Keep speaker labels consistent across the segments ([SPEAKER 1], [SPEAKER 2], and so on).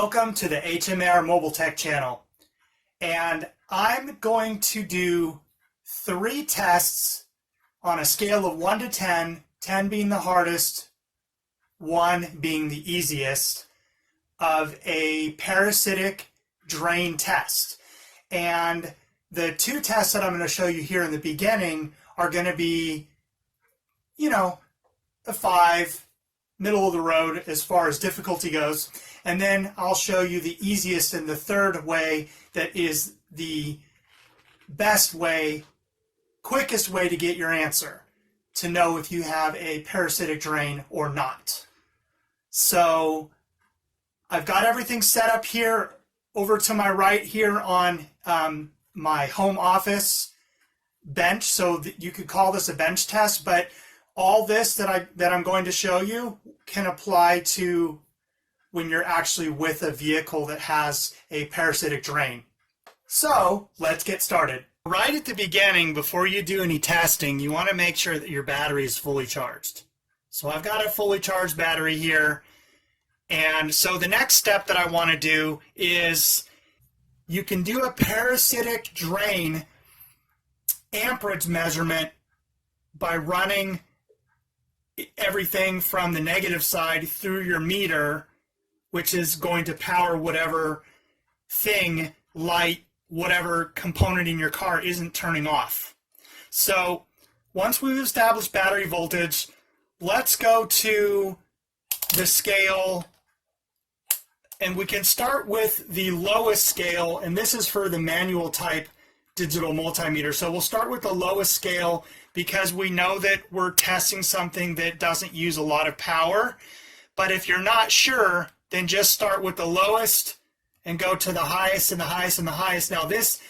[SPEAKER 1] Welcome to the HMAR Mobile Tech channel, and I'm going to do 3 tests on a scale of 1 to 10, 10 being the hardest, 1 being the easiest, of a parasitic drain test. And the 2 tests that I'm going to show you here in the beginning are going to be, a 5, middle of the road as far as difficulty goes. And then I'll show you the easiest and the third way that is the best way, quickest way to get your answer to know if you have a parasitic drain or not. So I've got everything set up here over to my right here on my home office bench, so that you could call this a bench test, but all this that I'm going to show you can apply to when you're actually with a vehicle that has a parasitic drain. So let's get started. Right at the beginning, before you do any testing, you want to make sure that your battery is fully charged. So I've got a fully charged battery here. And so the next step that I want to do is you can do a parasitic drain amperage measurement by running everything from the negative side through your meter, which is going to power whatever thing, light, whatever component in your car isn't turning off. So once we've established battery voltage, let's go to the scale, and we can start with the lowest scale, and this is for the manual type digital multimeter. So we'll start with the lowest scale because we know that we're testing something that doesn't use a lot of power. But if you're not sure, then just start with the lowest and go to the highest and the highest and the highest. Now this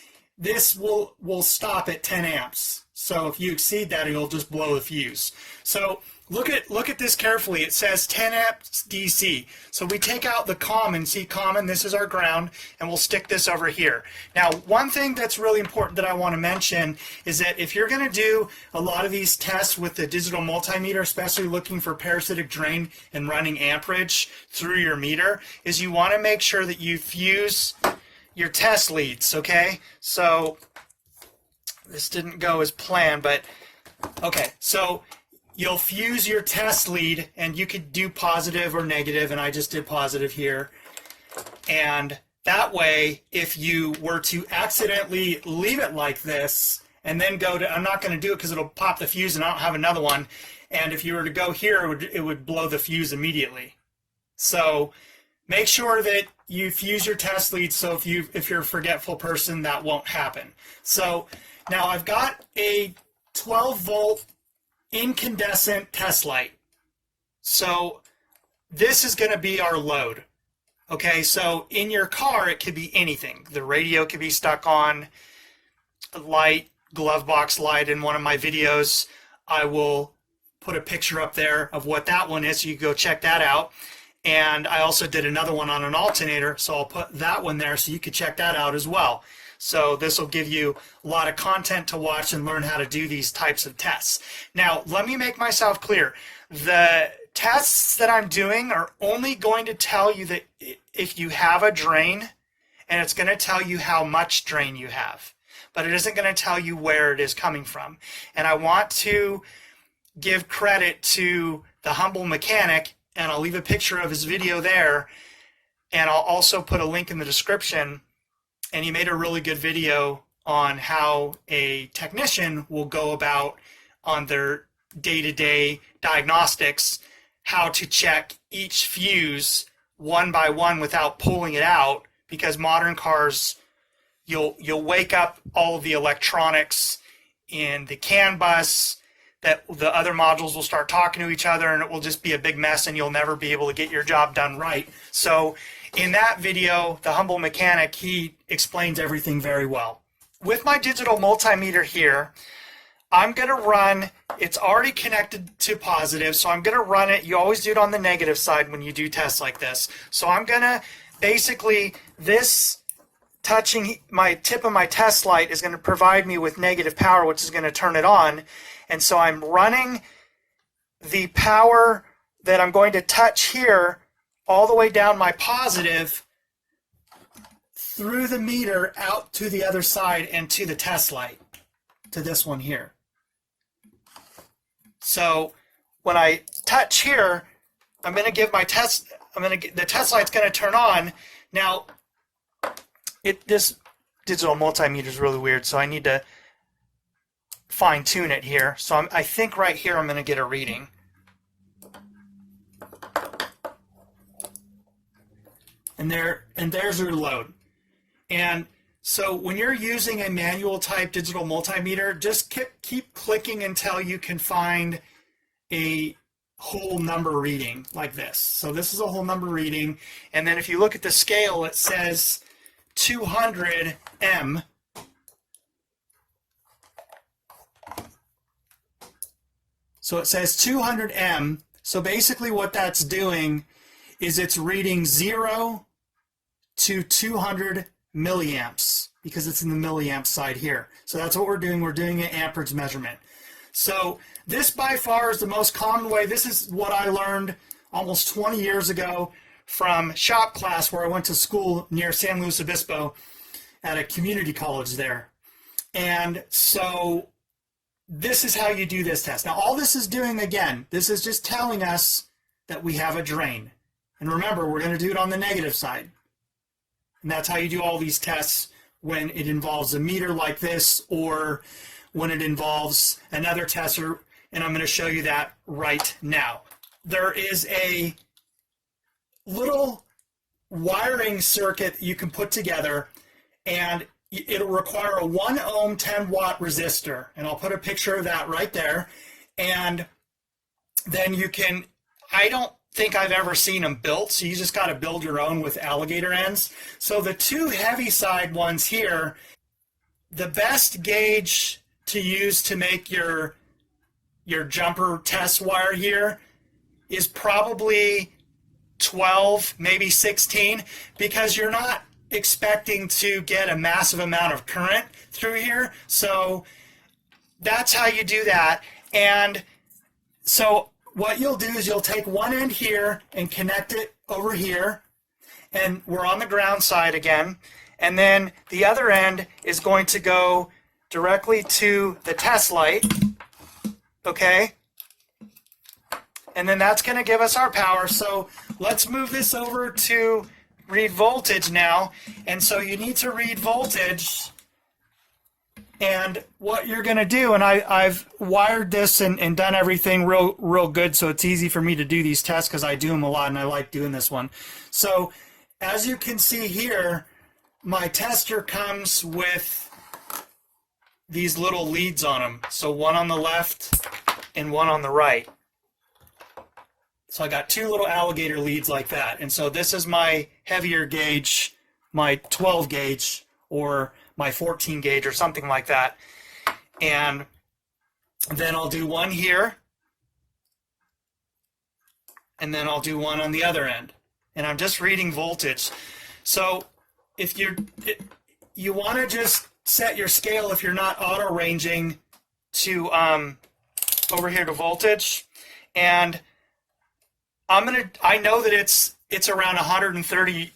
[SPEAKER 1] will stop at 10 amps. So if you exceed that, it'll just blow the fuse. So look at this carefully. It says 10 amps DC. So we take out the common, see common, this is our ground, and we'll stick this over here. Now, one thing that's really important that I want to mention is that if you're going to do a lot of these tests with the digital multimeter, especially looking for parasitic drain and running amperage through your meter, is you want to make sure that you fuse your test leads, okay? So this didn't go as planned, but okay, so you'll fuse your test lead, and you could do positive or negative, and I just did positive here. And that way, if you were to accidentally leave it like this and then go to, I'm not going to do it because it'll pop the fuse and I don't have another one, and if you were to go here, it would blow the fuse immediately. So make sure that you fuse your test lead, so if you're a forgetful person, that won't happen. So now I've got a 12-volt incandescent test light. So this is going to be our load. Okay, so in your car, it could be anything. The radio could be stuck on, a light, glove box light. In one of my videos, I will put a picture up there of what that one is, so you can go check that out. And I also did another one on an alternator, so I'll put that one there so you can check that out as well. So this will give you a lot of content to watch and learn how to do these types of tests. Now, let me make myself clear. The tests that I'm doing are only going to tell you that if you have a drain, and it's going to tell you how much drain you have. But it isn't going to tell you where it is coming from. And I want to give credit to the humble mechanic, and I'll leave a picture of his video there, and I'll also put a link in the description. And he made a really good video on how a technician will go about on their day-to-day diagnostics, how to check each fuse one by one without pulling it out, because modern cars, you'll wake up all of the electronics in the CAN bus, that the other modules will start talking to each other, and it will just be a big mess, and you'll never be able to get your job done right. So in that video, the humble mechanic, he explains everything very well. With my digital multimeter here, I'm going to run, it's already connected to positive, so I'm going to run it. You always do it on the negative side when you do tests like this. So I'm going to basically, this touching my tip of my test light is going to provide me with negative power, which is going to turn it on. And so I'm running the power that I'm going to touch here all the way down my positive through the meter out to the other side and to the test light, to this one here. So when I touch here, I'm going to give my test, the test light's going to turn on. Now, this digital multimeter is really weird, so I need to fine tune it here. So I think right here I'm going to get a reading. And there's your load. And so when you're using a manual type digital multimeter, just keep clicking until you can find a whole number reading like this. So this is a whole number reading. And then if you look at the scale, it says 200 M. So it says 200 M. So basically what that's doing is it's reading 0 to 200 milliamps, because it's in the milliamp side here. So that's what we're doing. We're doing an amperage measurement. So this by far is the most common way. This is what I learned almost 20 years ago from shop class, where I went to school near San Luis Obispo at a community college there. And so this is how you do this test. Now all this is doing, again, this is just telling us that we have a drain. And remember, we're going to do it on the negative side. And that's how you do all these tests when it involves a meter like this, or when it involves another tester, and I'm going to show you that right now. There is a little wiring circuit you can put together, and it'll require a 1 ohm 10 watt resistor, and I'll put a picture of that right there. And then you can, I don't think I've ever seen them built, so you just got to build your own with alligator ends. So the two heavy side ones here, the best gauge to use to make your jumper test wire here is probably 12, maybe 16, because you're not expecting to get a massive amount of current through here. So that's how you do that. And so what you'll do is you'll take one end here and connect it over here, and we're on the ground side again, and then the other end is going to go directly to the test light, okay? And then that's going to give us our power. So let's move this over to read voltage now. And so you need to read voltage. And what you're going to do, and I've wired this and done everything real good, so it's easy for me to do these tests because I do them a lot and I like doing this one. So as you can see here, my tester comes with these little leads on them. So one on the left and one on the right. So I got two little alligator leads like that. And so this is my heavier gauge, my 12 gauge, or my 14 gauge or something like that. And then I'll do one here, and then I'll do one on the other end. And I'm just reading voltage. So if you want to just set your scale, if you're not auto ranging, to over here to voltage, and I know that it's around 130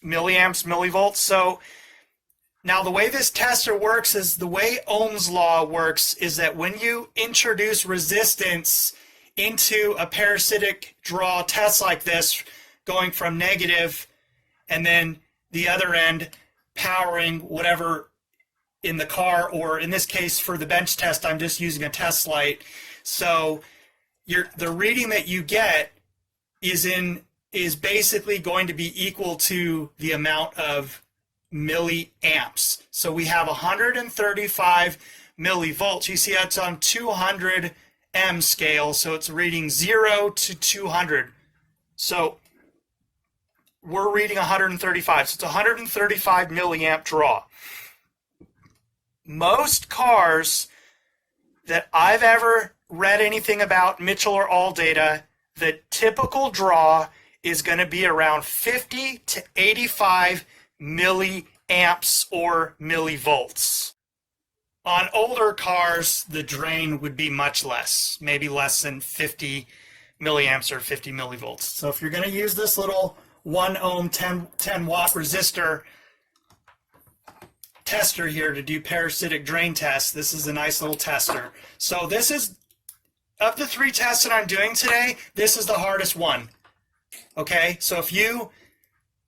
[SPEAKER 1] milliamps, millivolts. So now the way this tester works is, the way Ohm's law works is that when you introduce resistance into a parasitic draw test like this, going from negative and then the other end powering whatever in the car, or in this case for the bench test, I'm just using a test light. So the reading that you get is basically going to be equal to the amount of milliamps. So we have 135 millivolts. You see that's on 200 M scale, so it's reading 0 to 200. So we're reading 135. So it's 135 milliamp draw. Most cars that I've ever read anything about, Mitchell or ALLDATA, the typical draw is going to be around 50 to 85 milliamps or millivolts. On older cars, the drain would be much less, maybe less than 50 milliamps or 50 millivolts. So if you're going to use this little 1 ohm 10 watt resistor, tester here to do parasitic drain tests. This is a nice little tester. So this is, of the 3 tests that I'm doing today, this is the hardest one. Okay, so if you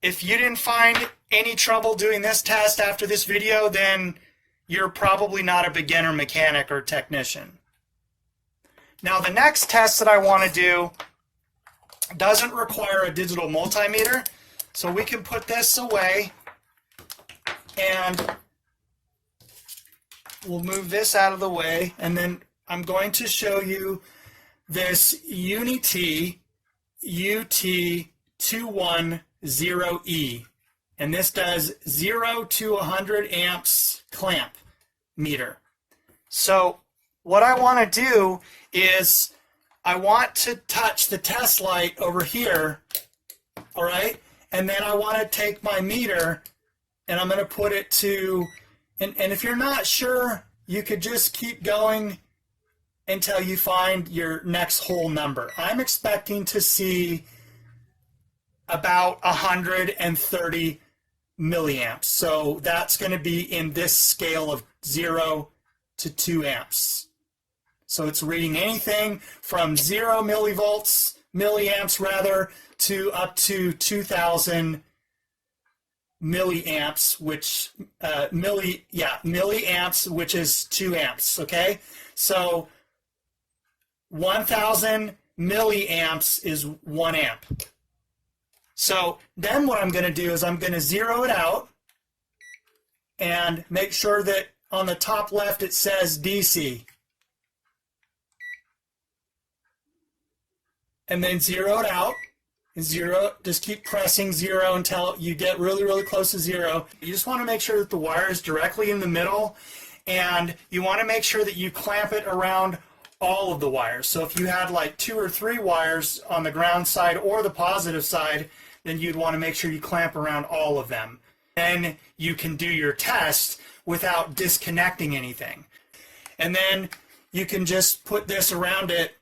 [SPEAKER 1] didn't find any trouble doing this test after this video, then you're probably not a beginner mechanic or technician. Now the next test that I want to do doesn't require a digital multimeter, so we can put this away and we'll move this out of the way, and then I'm going to show you this Unity UT210E, and this does 0 to 100 amps clamp meter. So what I want to do is I want to touch the test light over here, all right, and then I want to take my meter and I'm going to put it to, and if you're not sure, you could just keep going until you find your next whole number. I'm expecting to see about 130 milliamps. So that's going to be in this scale of 0 to 2 amps. So it's reading anything from 0 milliamps rather, to up to 2,000 milliamps, which milliamps, which is 2 amps. Okay, so 1,000 milliamps is 1 amp. So then what I'm going to do is I'm going to zero it out and make sure that on the top left it says DC. And then zero it out. And zero, just keep pressing 0 until you get really, really close to 0. You just want to make sure that the wire is directly in the middle, and you want to make sure that you clamp it around all of the wires. So if you had like 2 or 3 wires on the ground side or the positive side, then you'd want to make sure you clamp around all of them. Then you can do your test without disconnecting anything. And then you can just put this around it.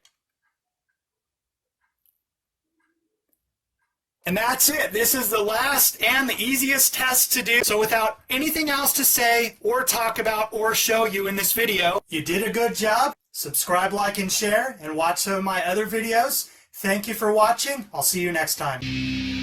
[SPEAKER 1] And that's it. This is the last and the easiest test to do. So without anything else to say or talk about or show you in this video, you did a good job. Subscribe, like, and share, and watch some of my other videos. Thank you for watching. I'll see you next time.